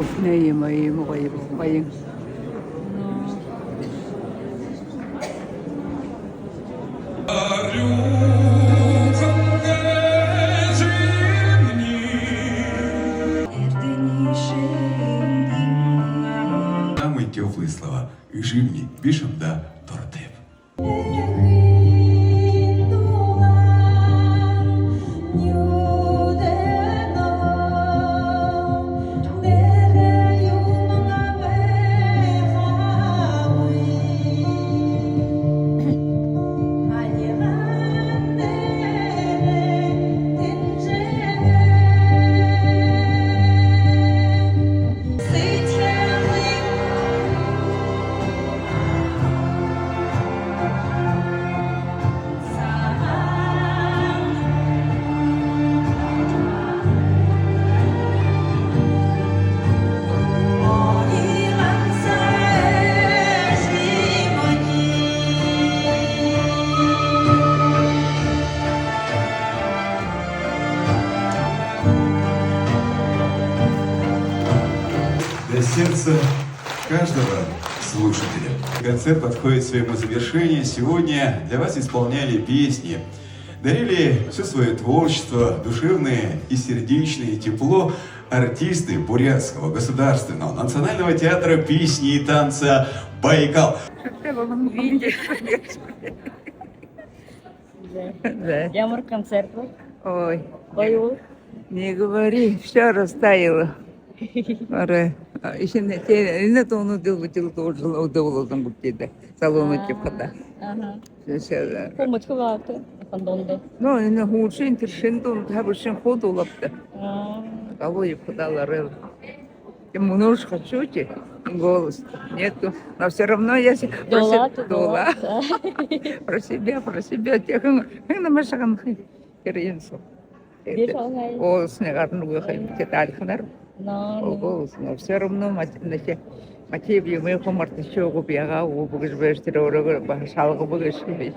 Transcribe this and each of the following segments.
Ушнее мои мои. Самые теплые слова. И живни, пишем, да, торты. Для сердца каждого слушателя. Концерт подходит к своему завершению. Сегодня для вас исполняли песни, дарили все свое творчество, душевное и сердечное тепло артисты Бурятского государственного национального театра песни и танца «Байкал». Да. Концерт. Ой, Бою. не говори, все растаяло. Еще на то он удовольствие будет салон кипхата. Помощь хватит. Фандонда. Ну, и на худший интершин он табушин ходу лапта. Кого и подала. Ему нужно хочу голос нету, но все равно я дола. Про себя тех на машинах керенсо. Голос не гарну деталь хнар. Голос, но все равно мотиве мы хомарты чего бега у бугешбештеро башалга бугешби.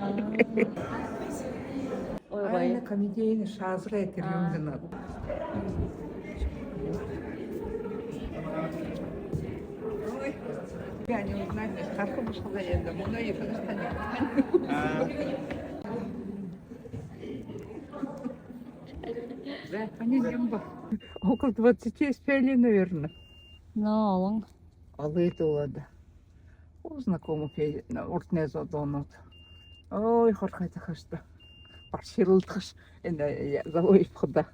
Ой, комедийный шазрай керенсо. Я не узнаю, как он шел заедом, но и да, они демба. Около 20 спели, наверное. Ну, Алы толада. У знакомых на уртне задонут. Ой, хорхайта хашта. Парширулташ. Я завой входа.